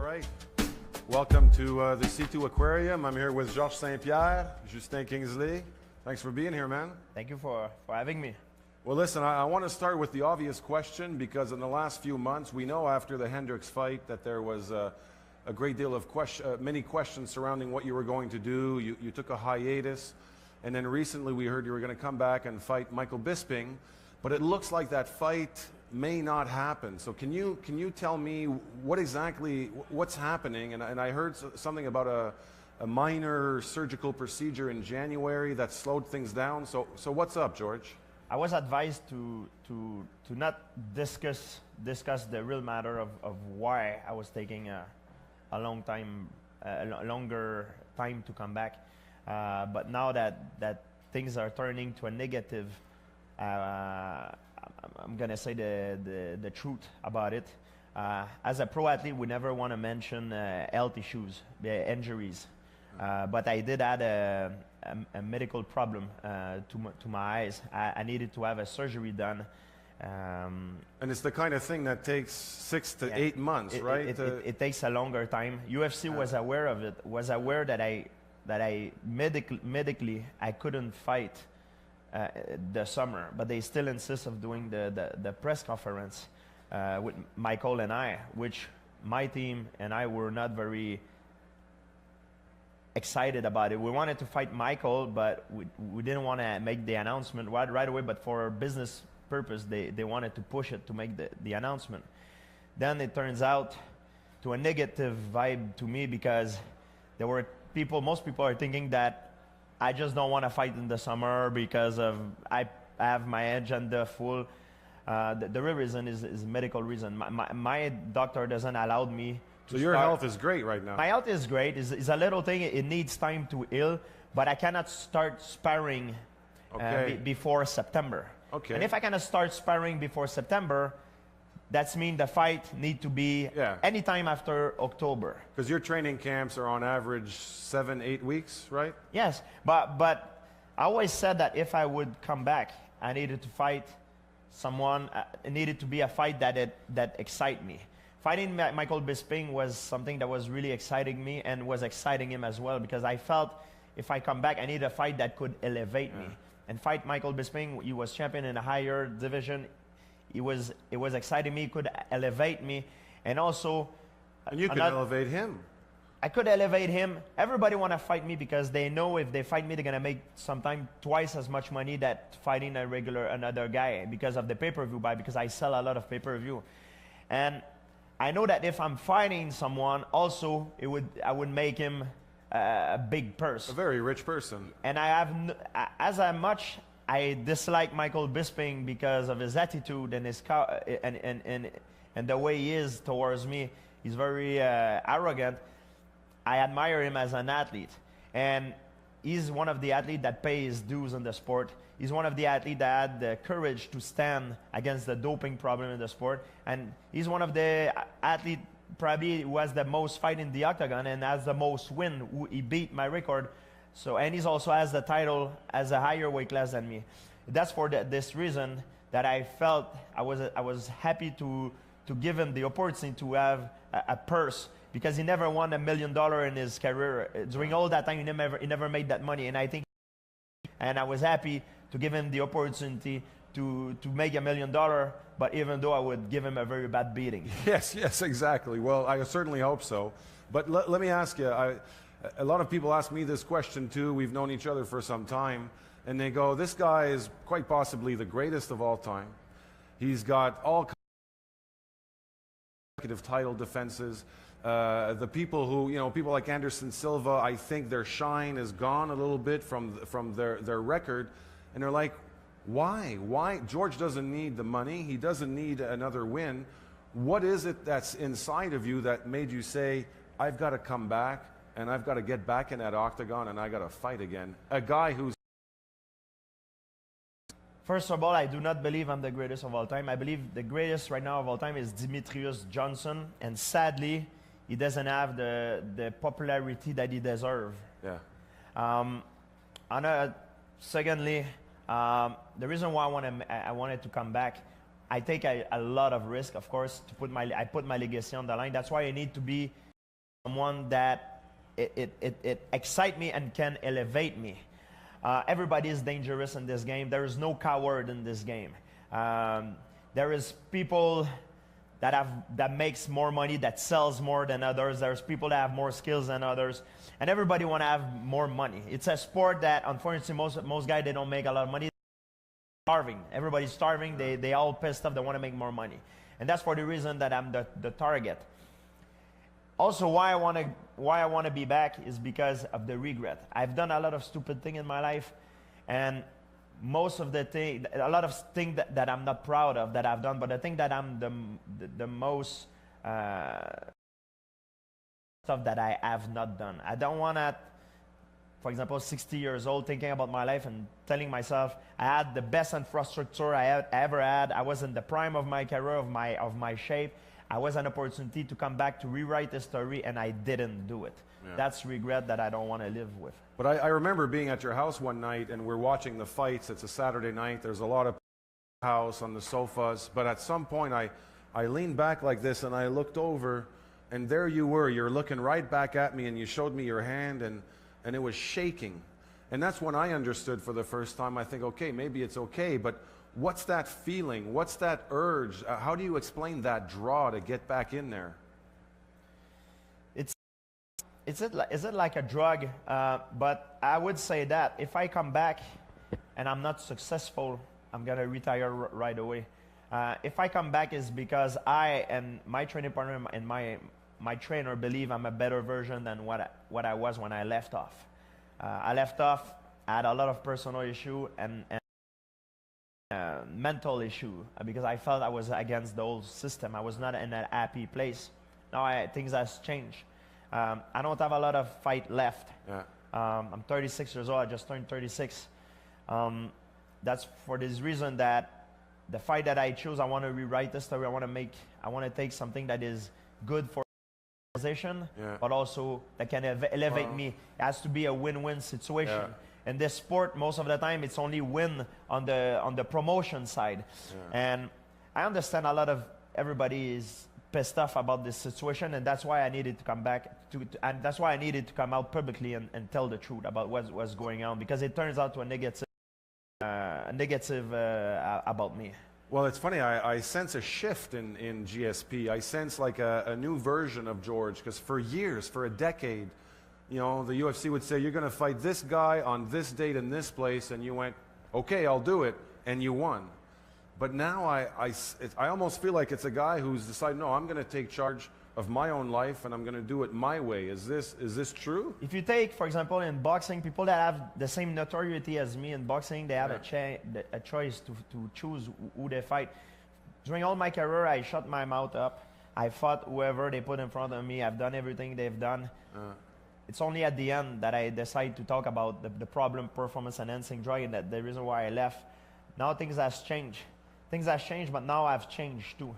right. Welcome to the C2 Aquarium. I'm here with Georges St-Pierre, Justin Kingsley. Thanks for being here, man. Thank you for having me. Well, listen, I want to start with the obvious question because in the last few months, we know after the Hendricks fight that there was a great deal of many questions surrounding what you were going to do. You took a hiatus, and then recently we heard you were going to come back and fight Michael Bisping, but it looks like that fight may not happen. So can you tell me what's happening? And I heard something about a minor surgical procedure in January that slowed things down. So what's up, George? I was advised to not discuss the real matter of why I was taking a longer time to come back. But now that things are turning to a negative, I'm gonna say the truth about it. As a pro athlete, we never want to mention health issues, the injuries. But I did add a medical problem to my eyes. I needed to have a surgery done. And it's the kind of thing that takes 6 to 8 months, right? It takes a longer time. UFC was aware of it, was aware that I medically I couldn't fight the summer, but they still insist of doing the press conference with Michael and I, which my team and I were not very excited about it. We wanted to fight Michael, but we didn't want to make the announcement right away, but for business purpose, they wanted to push it to make the announcement. Then it turns out to a negative vibe to me because there were most people are thinking that I just don't want to fight in the summer because I have my agenda full. The real reason is medical reason. My doctor doesn't allow me to So your health is great right now. My health is great. It's a little thing. It needs time to heal, but I cannot start sparring before September. Okay. And if I cannot start sparring before September, that means the fight need to be anytime after October. Because your training camps are on average 7-8 weeks, right? Yes, but I always said that if I would come back, I needed to fight someone. It needed to be a fight that excite me. Fighting Michael Bisping was something that was really exciting me and was exciting him as well because I felt if I come back, I need a fight that could elevate me. And fight Michael Bisping, he was champion in a higher division. It was exciting me. It could elevate me, and also. And you could elevate him. I could elevate him. Everybody want to fight me because they know if they fight me, they're gonna make sometimes twice as much money that fighting another guy because of the pay-per-view buy. Because I sell a lot of pay-per-view, and I know that if I'm fighting someone, also I would make him a big purse. A very rich person. And I have as much. I dislike Michael Bisping because of his attitude and his and the way he is towards me. He's very arrogant. I admire him as an athlete, and he's one of the athletes that pay his dues in the sport. He's one of the athletes that had the courage to stand against the doping problem in the sport, and he's one of the athletes probably who has the most fight in the octagon and has the most win. He beat my record. So, and he also has the title as a higher weight class than me. That's for this reason that I felt I was happy to give him the opportunity to have a purse because he never won $1 million in his career. During all that time, he never made that money. And I was happy to give him the opportunity to make $1 million, but even though I would give him a very bad beating. Yes, exactly. Well, I certainly hope so. But let me ask you, a lot of people ask me this question too. We've known each other for some time, and they go, this guy is quite possibly the greatest of all time. He's got all kinds of title defenses. The people who, people like Anderson Silva, I think their shine is gone a little bit from their record, and they're like, why? George doesn't need the money. He doesn't need another win. What is it that's inside of you that made you say, I've got to come back and I've got to get back in that octagon and I got to fight again? A guy who's... First of all, I do not believe I'm the greatest of all time. I believe the greatest right now of all time is Demetrius Johnson, and sadly, he doesn't have the popularity that he deserves. Yeah. Secondly, the reason why I wanted to come back, I take a lot of risk, of course, I put my legacy on the line. That's why I need to be someone that it excites me and can elevate me. Everybody is dangerous in this game. There is no coward in this game. There is people that makes more money, that sells more than others. There's people that have more skills than others, and everybody want to have more money. It's a sport that, unfortunately, most guys, they don't make a lot of money. Starving. Everybody's starving. They all pissed off. They want to make more money, and that's for the reason that I'm the target. Also, why I want to be back is because of the regret. I've done a lot of stupid things in my life, and most of a lot of things that I'm not proud of that I've done. But the thing that I'm the most stuff that I have not done. I don't want to, for example, 60 years old, thinking about my life and telling myself I had the best infrastructure I ever had. I was in the prime of my career, of my shape. I was an opportunity to come back to rewrite the story, and I didn't do it. Yeah. That's regret that I don't want to live with. But I remember being at your house one night, and we're watching the fights. It's a Saturday night. There's a lot of house on the sofas. But at some point, I leaned back like this, and I looked over, and there you were. You're looking right back at me, and you showed me your hand, and it was shaking. And that's when I understood for the first time. I think, okay, maybe it's okay, but what's that feeling? What's that urge? How do you explain that draw to get back in there? Is it like a drug? But I would say that if I come back and I'm not successful, I'm going to retire right away. If I come back, is because I and my training partner and my trainer believe I'm a better version than what I was when I left off. I left off, I had a lot of personal issue and mental issue because I felt I was against the old system. I was not in a happy place. Now things has changed. I don't have a lot of fight left. Yeah. I'm 36 years old. I just turned 36. That's for this reason that the fight that I choose, I want to rewrite the story. I want to take something that is good for the organization, yeah, but also that can elevate me. It has to be a win-win situation. Yeah. In this sport, most of the time, it's only win on the promotion side. Yeah. And I understand a lot of everybody is pissed off about this situation, and that's why I needed to come back and that's why I needed to come out publicly and tell the truth about what's going on, because it turns out to a negative about me. Well, it's funny, I sense a shift in GSP. I sense like a new version of George, because for years, for a decade, you know, the UFC would say, you're going to fight this guy on this date in this place, and you went, okay, I'll do it, and you won. But now I almost feel like it's a guy who's decided, no, I'm going to take charge of my own life, and I'm going to do it my way. Is this true? If you take, for example, in boxing, people that have the same notoriety as me in boxing, they have a choice to choose who they fight. During all my career, I shut my mouth up. I fought whoever they put in front of me. I've done everything they've done. It's only at the end that I decide to talk about the problem, performance-enhancing drug, and that the reason why I left. Now things has changed. Things have changed, but now I've changed too.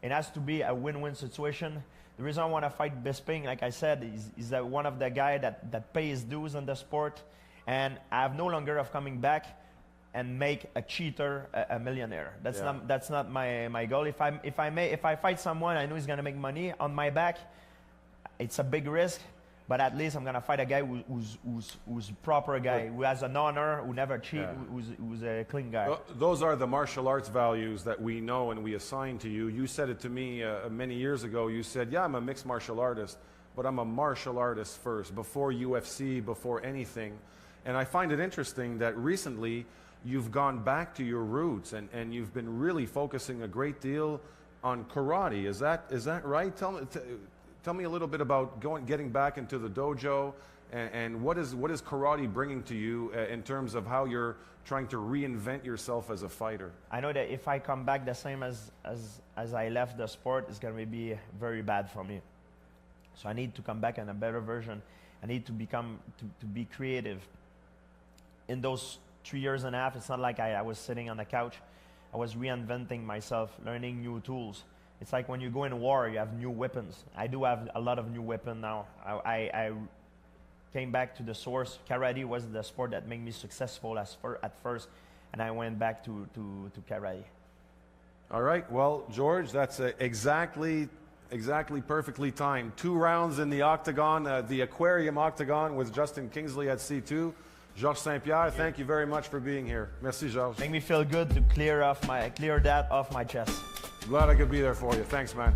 It has to be a win-win situation. The reason I want to fight Bisping, like I said, is that one of the guys that pays dues in the sport, and I have no longer of coming back and make a cheater a millionaire. That's not my goal. If I fight someone I know he's gonna make money on my back, it's a big risk. But at least I'm gonna fight a guy who's proper guy, who has an honor, who never cheat, who's a clean guy. Well, those are the martial arts values that we know and we assign to you. You said it to me many years ago. You said, yeah, I'm a mixed martial artist, but I'm a martial artist first, before UFC, before anything. And I find it interesting that recently you've gone back to your roots and you've been really focusing a great deal on karate. Is that right? Tell me a little bit about getting back into the dojo, and what is karate bringing to you in terms of how you're trying to reinvent yourself as a fighter? I know that if I come back the same as I left the sport, it's going to be very bad for me. So I need to come back in a better version. I need to be creative. In those 3 years and a half, it's not like I was sitting on the couch. I was reinventing myself, learning new tools. It's like when you go in war, you have new weapons. I do have a lot of new weapons now. I came back to the source. Karate was the sport that made me successful at first, and I went back to karate. All right. Well, George, that's exactly Exactly, perfectly timed. 2 rounds in the octagon, the Aquarium octagon with Justin Kingsley at C2. Georges St-Pierre, thank you very much for being here. Merci, Georges. Make me feel good to clear that off my chest. Glad I could be there for you. Thanks, man.